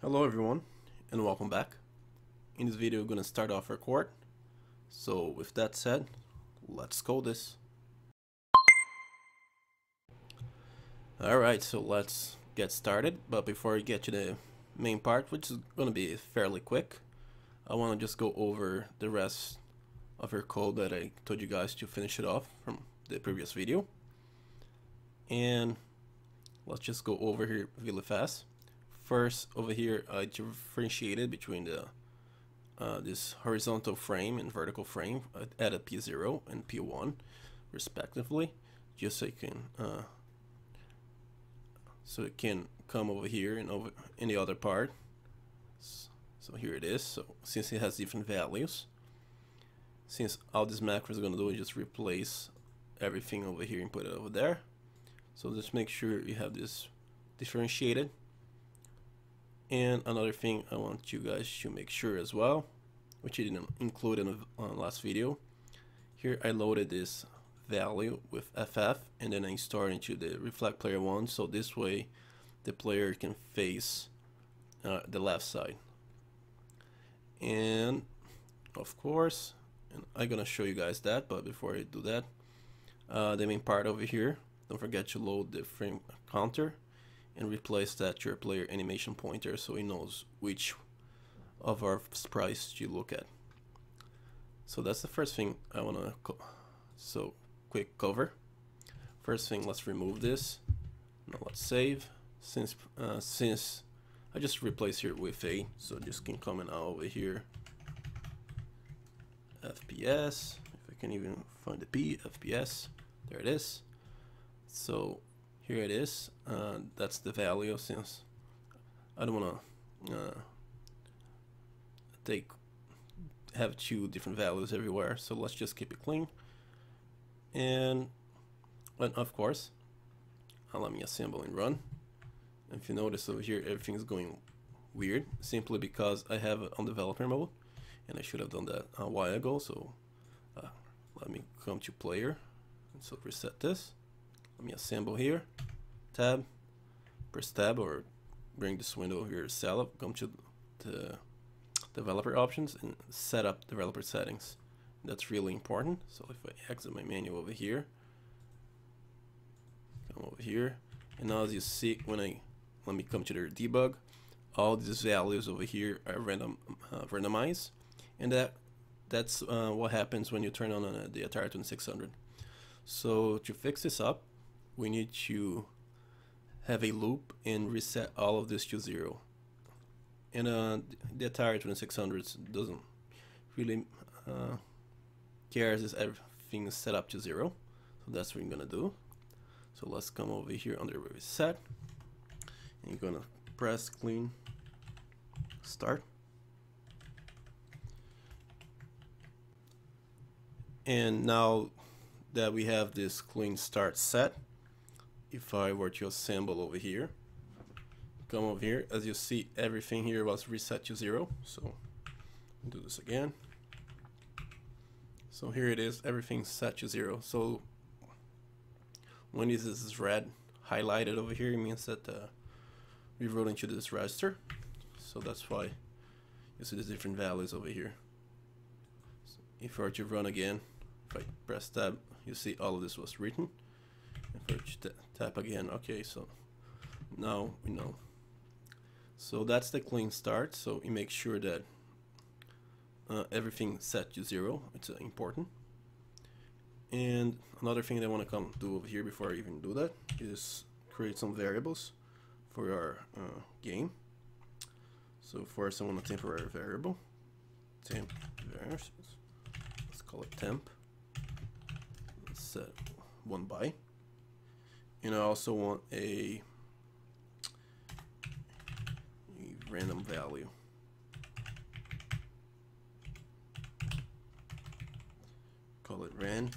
Hello everyone and welcome back. In this video we're going to start off our court. So with that said, let's code this. Alright, so let's get started, but before we get to the main part, which is going to be fairly quick, I want to just go over the rest of our code that I told you guys to finish it off from the previous video. And let's just go over here really fast. First, over here, I differentiated between the this horizontal frame and vertical frame. I added P0 and P1 respectively, just so it can come over here and over in the other part. So here it is. So since it has different values, since all this macro is going to do is just replace everything over here and put it over there. So just make sure you have this differentiated. And another thing I want you guys to make sure as well, which I didn't include in the last video, here I loaded this value with FF and then I stored into the reflect player 1, so this way the player can face the left side. And of course, and I'm gonna show you guys that, but before I do that, the main part over here, don't forget to load the frame counter and replace that to your player animation pointer so he knows which of our sprites to look at. So that's the first thing I want to so quick cover. First thing, let's remove this. Now let's save. Since I just replace here with A, so just can comment out over here. FPS, if I can even find the P, FPS, there it is. So here it is. That's the value, since I don't want to have two different values everywhere. So let's just keep it clean. And of course, let me assemble and run. If you notice over here, everything is going weird, simply because I have it on developer mode, and I should have done that a while ago. So let me come to player, and so reset this. Let me assemble here, tab, press tab, or bring this window here, select, come to the developer options and set up developer settings. That's really important. So if I exit my menu over here, come over here, and now as you see, let me come to the debug, all these values over here are randomized, and that's what happens when you turn on the Atari 2600. So to fix this up, we need to have a loop and reset all of this to 0. And the Atari 2600 doesn't really cares if everything is set up to 0. So that's what we're gonna do. So let's come over here under reset, and you're gonna press clean start. And now that we have this clean start set, if I were to assemble over here, come over here, as you see, everything here was reset to 0. So do this again. So here it is, everything's set to 0. So when this is red highlighted over here, it means that we wrote into this register. So that's why you see the different values over here. So if I were to run again, if I press tab, you see all of this was written. If I tap again, okay, so now we know. So that's the clean start. So you make sure that everything set to 0. It's important. And another thing that I want to come do over here before I even do that is create some variables for our game. So first I want a temporary variable, temp variables. Let's call it temp. Let's set 1 by. And I also want a random value. Call it ran.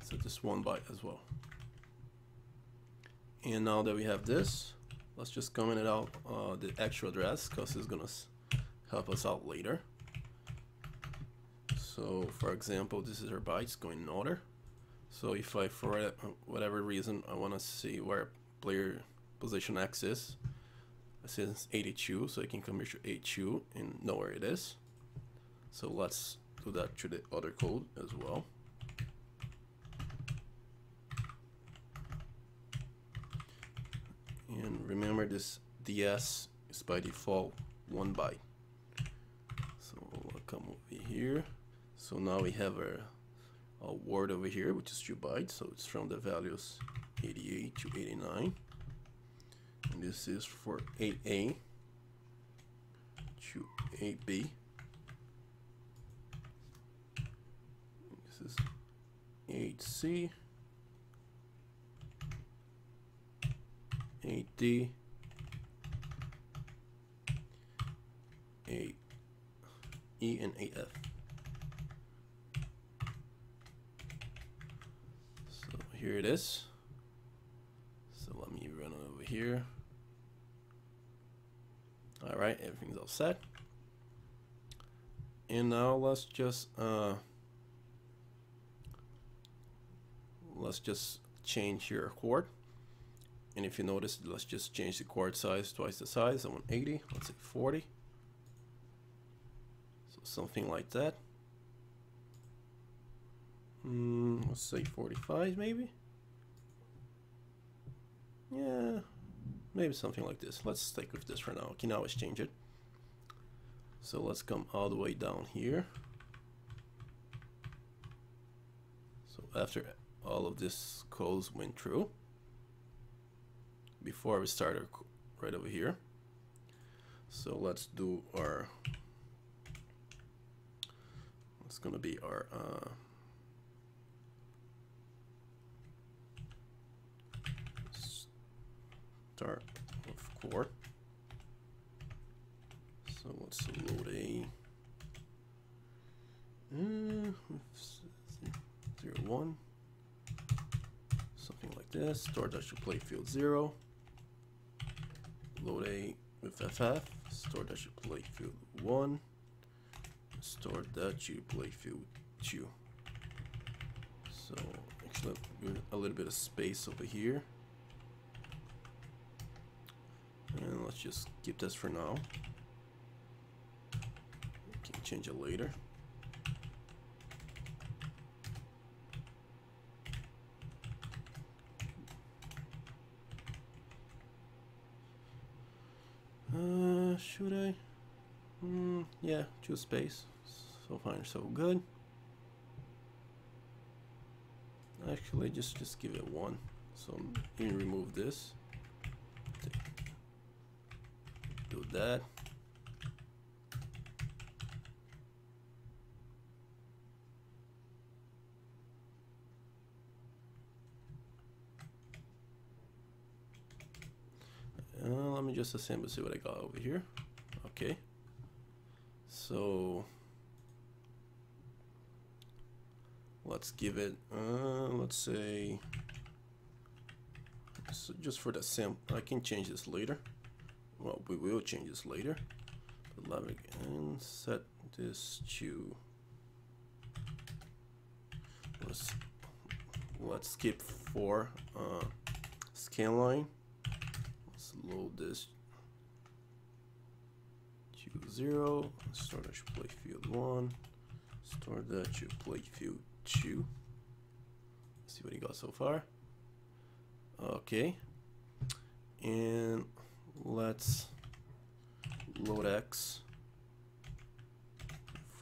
Set this 1 by as well. And now that we have this, let's just comment it out the actual address, because it's gonna help us out later. So for example, this is our bytes going in order. So if I, for whatever reason, I want to see where player position X is, It says 82, so I can come here to 82 and know where it is. So let's do that to the other code as well. And remember, this DS is by default 1 byte. So we'll come over here. So now we have a word over here, which is 2 bytes. So it's from the values 88 to 89. And this is for 8A to 8B. This is 8C, 8D, 8E, and 8F. So here it is. So let me run it over here. All right, everything's all set. And now let's just change your chord. And if you notice, let's just change the chord size twice the size. I want 80. Let's say 40. So something like that. Let's say 45 maybe. Yeah, maybe something like this. Let's stick with this for now. I can always change it. So let's come all the way down here. So after all of this codes went through, before we start our right over here. So let's do our, it's gonna be our start of chord. So let's load a 0, 1, something like this. Store that should play field 0. Load a with FF. Store that should play field 1. Store that should play field 2. So actually, a little bit of space over here. And let's just keep this for now. We can change it later. Should I? Yeah, choose space. So far, so good. Actually, just give it 1. So you remove this. Do that. Let me just assemble, see what I got over here. Okay. So let's give it, let's say, so just for the sample, I can change this later. Well, we will change this later. But let me again set this to, let's skip 4 scan line. Let's load this to 0. Store that should play field 1. Store that should play field 2. Let's see what he got so far. Okay. And let's load X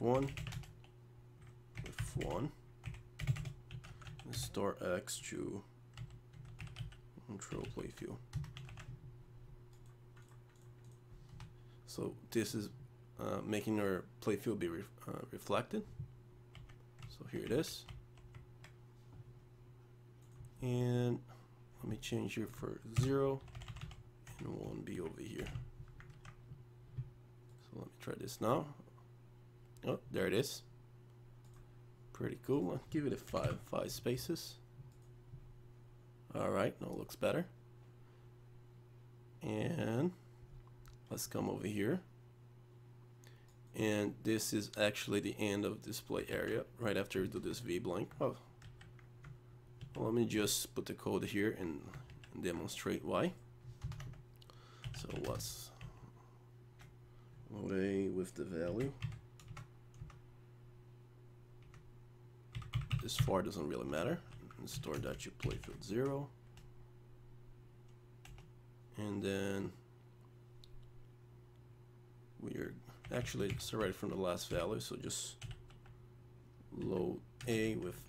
with 1 with 1. And store X to control play field. So this is making our play field be reflected. So here it is. And let me change here for 0 and 1B over here. So let me try this now. Oh, there it is. Pretty cool. I'll give it a 5 spaces. All right, now it looks better. And let's come over here. And this is actually the end of display area right after we do this V blank. Oh, well, let me just put the code here and demonstrate why. So let's Load A with the value. This far doesn't really matter. And store that to playfield 0. And then we are actually started from the last value, so just load A with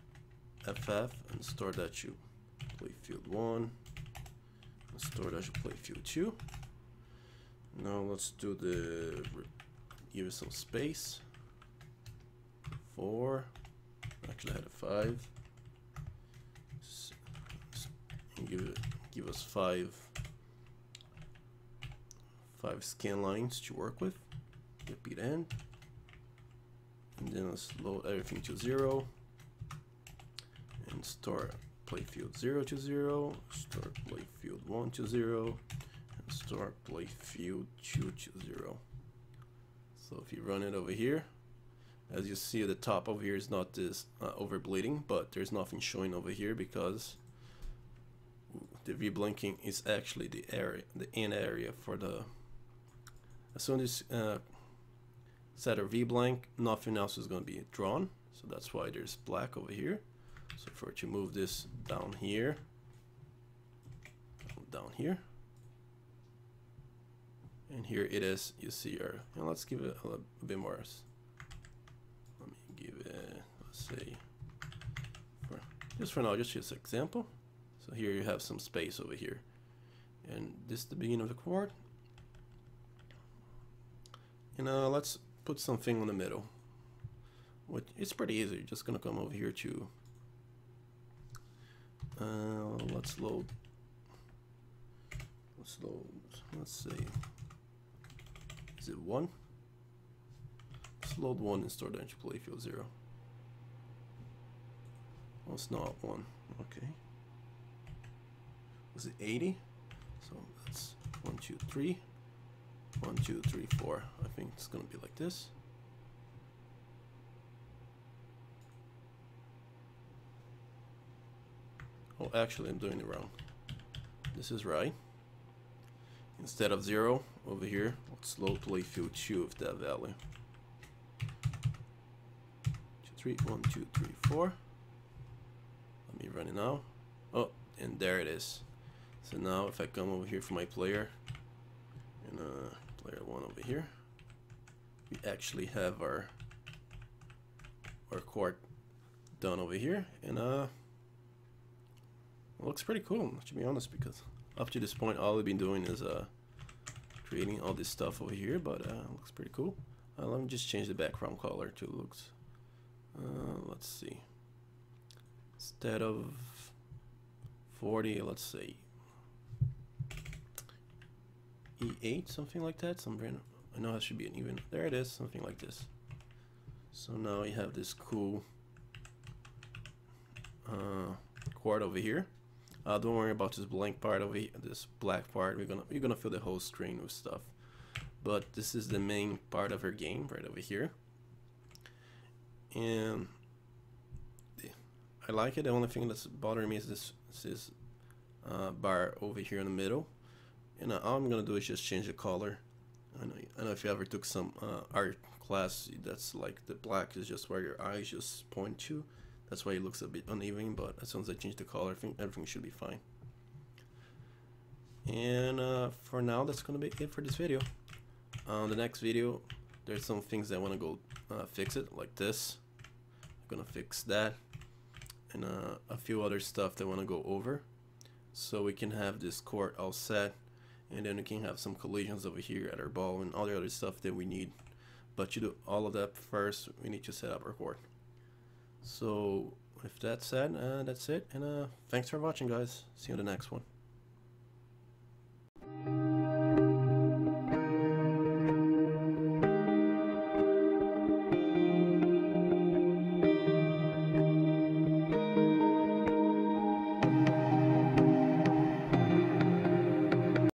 FF and store that to playfield 1 and store that to playfield 2. Now let's do the give it some space. 4. Actually I had a 5. And give us 5 scan lines to work with. Repeat end. And then let's load everything to 0. And store playfield 0 to 0. Store playfield 1 to 0. And store playfield 2 to 0. So if you run it over here, as you see, the top over here is not this overbleeding, but there's nothing showing over here because the V-blinking is actually the area, the in area for the. As soon as set a V-blank, nothing else is going to be drawn. So that's why there's black over here. So for to move this down here, and here it is. You see our. And let's give it a bit more. Let me give it. Let's say. For now, just as an example. So here you have some space over here, and this is the beginning of the chord. And let's put something in the middle. It's pretty easy. You're just gonna come over here to. Let's load. Let's say. Is it 1? Let's load 1 and store that to playfield 0. Oh, it's not 1. Okay. Was it 80? So that's 1, 2, 3. 1, 2, 3, 4. I think it's gonna be like this. Oh, actually, I'm doing it wrong. This is right. Instead of 0 over here, let's load playfield 2 with that value. 2, 3, 1, 2, 3, 4. Let me run it now. Oh, and there it is. So now if I come over here for my player, and player 1 over here, we actually have our chord done over here, and it looks pretty cool, to be honest, because up to this point all I've been doing is creating all this stuff over here, but it looks pretty cool. Let me just change the background color to looks. Let's see. Instead of 40, let's say E8, something like that. I know it should be an even. There it is, something like this. So now you have this cool chord over here. Don't worry about this blank part over here, this black part. You're gonna fill the whole screen with stuff. But this is the main part of our game right over here. And I like it. The only thing that's bothering me is this bar over here in the middle. And all I'm gonna do is just change the color. I know if you ever took some art class, that's like the black is just where your eyes just point to. That's why it looks a bit uneven, but as soon as I change the color, I think everything should be fine. And for now, that's gonna be it for this video. The next video, there's some things that I wanna go fix it, like this. I'm gonna fix that, and a few other stuff that I wanna go over, so we can have this chord all set, and then we can have some collisions over here at our ball and all the other stuff that we need. But to do all of that first, we need to set up our chord. So with that said, that's it, and thanks for watching, guys. See you in the next one.